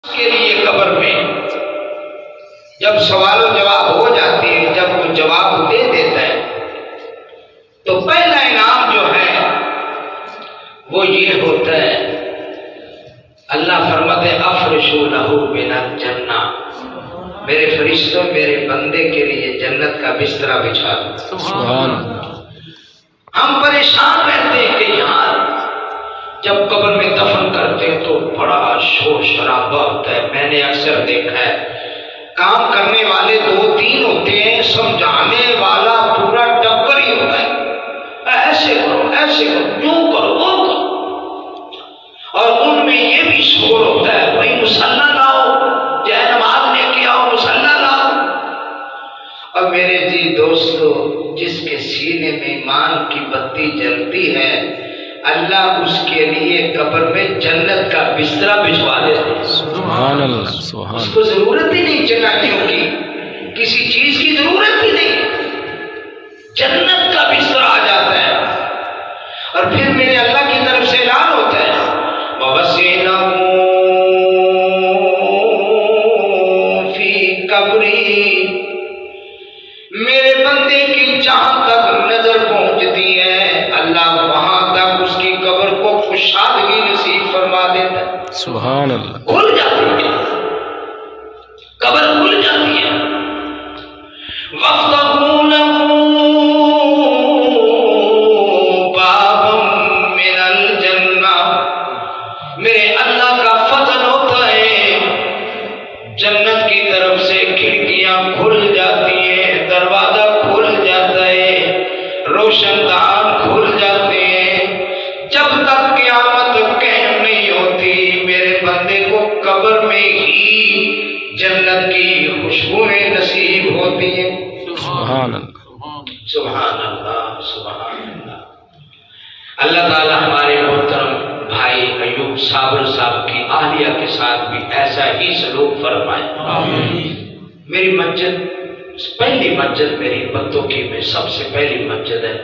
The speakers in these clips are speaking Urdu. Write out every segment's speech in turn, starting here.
کے لیے قبر میں جب سوال و جواب ہو جاتی ہے، جب وہ جواب دے دیتا ہے تو پہلا انعام جو ہے وہ یہ ہوتا ہے، اللہ فرماتے افرشوا لہ من الجنہ، میرے فرشتوں میرے بندے کے لیے جنت کا بستر بچھا دو۔ سبحان ہم پریشان رہتے ہیں کہ یار جب قبر میں دفن کرتے ہیں تو بڑا شور شرابہ ہوتا ہے۔ میں نے اکثر دیکھا ہے کام کرنے والے 2-3 ہوتے ہیں، سمجھانے والا پورا ٹبر ہی ہوتا ہے، ایسے کرو ایسے کرو، یوں کرو وہ کرو، اور ان میں یہ بھی شور ہوتا ہے بھائی مصلی لاؤ، جے نماز لے کے آؤ، مصلی لاؤ۔ اور میرے جی دوستو، جس کے سینے میں ایمان کی بتی جلتی ہے اللہ اس کے لیے قبر میں جنت کا بستر بچھوا دیتے ہیں۔ سبحان اللہ، سبحان اس کو ضرورت ہی نہیں چٹائیوں کی، کسی چیز کی ضرورت ہی نہیں، جنت کا بستر آ جاتا ہے۔ اور پھر میرے اللہ کی طرف سے اعلان ہوتا ہے وَوَسِعْنَهُ فِي قَبْرِهِ، میرے بندے کی جہاں تک نظر پہنچتی ہے اللہ وہاں تک اس کی قبر کو کشادگی نصیب فرما دیتا ہے۔ سبحان اللہ، کھل جاتی ہے قبر، کھل جاتی ہے۔ وَافْتَحُوا لَهُ بَابًا مِّنَ الْجَنَّةِ، میرے اللہ کا فضل ہوتا ہے جنت کی طرف سے کھڑکیاں کھل جاتی ہیں، دروازہ کھل جاتا ہے، روشن دان کھل جاتے ہیں۔ جب تک قیامت قائم نہیں ہوتی میرے بندے کو قبر میں ہی جنت کی خوشبوئیں نصیب ہوتی ہیں۔ سبحان اللہ، سبحان اللہ، سبحان اللہ۔ اللہ تعالی ہمارے محترم بھائی ایوب صابر صاحب کی اہلیہ کے ساتھ بھی ایسا ہی سلوک فرمائے۔ میری مسجد، پہلی مسجد میری بتوکی میں سب سے پہلی مسجد ہے،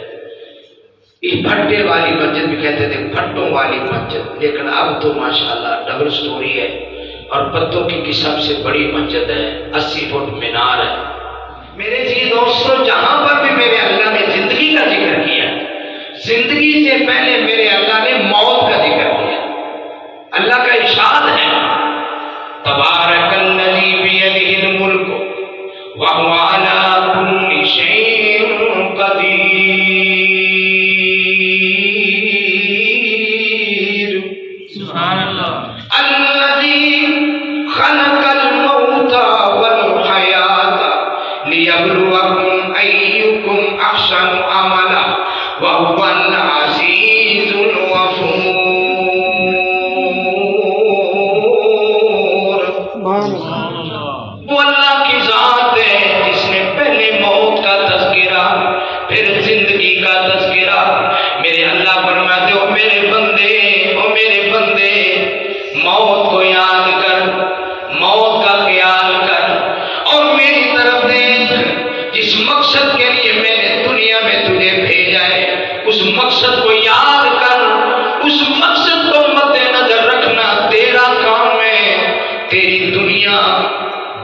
یہ بھٹے والی مسجد بھی کہتے تھے، بھٹوں والی مسجد، لیکن اب تو ماشاءاللہ ڈبل سٹوری ہے اور بتوکی کی سب سے بڑی مسجد ہے، 80 فٹ مینار ہے۔ میرے جی دوستو، جہاں پر بھی میرے اللہ نے زندگی کا ذکر کیا، زندگی سے پہلے میرے اللہ نے موت کا ذکر کیا۔ اللہ کا ارشاد ہے تبارک الذی بیدہ الملک وہو علی کل شیء قدیر۔ سبحان اللہ، الذی خلق الموت والحیات لیبلوکم ایکم احسن عملا وہو العزیز الغفور۔ وہ اللہ کی ذات ہے جس نے پہلے موت کا تذکرہ پھر زندگی کا تذکرہ۔ میرے اللہ فرماتے ہو میرے بندے، او میرے بندے، موت کو یاد کر، موت کا خیال کر اور میری طرف دیکھ۔ جس مقصد کے لیے میں نے دنیا میں تجھے بھیجا ہے اس مقصد کو یاد کر، اس مقصد کو مد نظر رکھنا تیرا کام ہے۔ تیری دنیا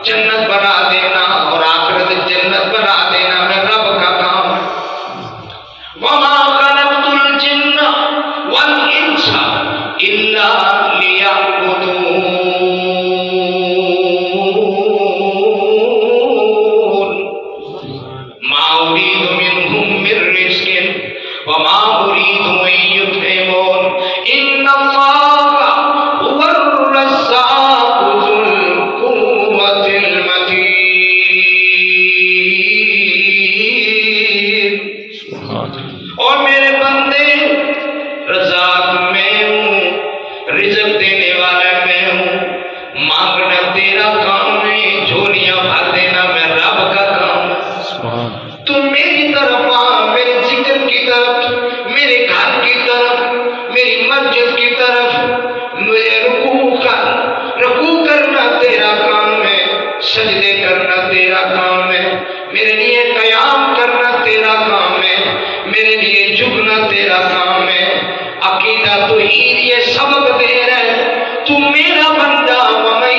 جنت بنا دینا اور آخرت جنت بنا دینا میں رب کا کام ہے۔ وَمَا خَلَقْتُ الْجِنَّ وَالْإِنسَ إِلَّا لِيَعْبُدُونِ۔ مَا أُرِيدُ مِنْهُم مِّن رِّزْقٍ وَمَا أُرِيدُ أَن يُطْعِمُونِ إِنَّ اللَّهَ هُوَ الرَّزَّاقُ ذُو الْقُوَّةِ الْمَتِينُ۔ اور میرے بندے، رزاق میں ہوں، رزق دینے والا میں ہوں، مانگنا تیرا کام ہے، جھولیاں بھر دینا میں رب کا کام ہے۔ تو میری طرف آ، میرے ذکر کی طرف، میرے گھر کی طرف، میری مسجد کی طرف، مجھے رکوع کرنا تیرا کام ہے، سجدے کرنا تیرا کام ہے، میرے لیے قیام کرنا تیرا کام ہے، میرے لیے جھکنا تیرا کام ہے۔ عقیدہ توحید یہ سبق دے رہا ہے، تو میرا بندہ وَمَن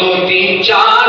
2 3 4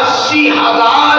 80,000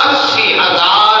80,000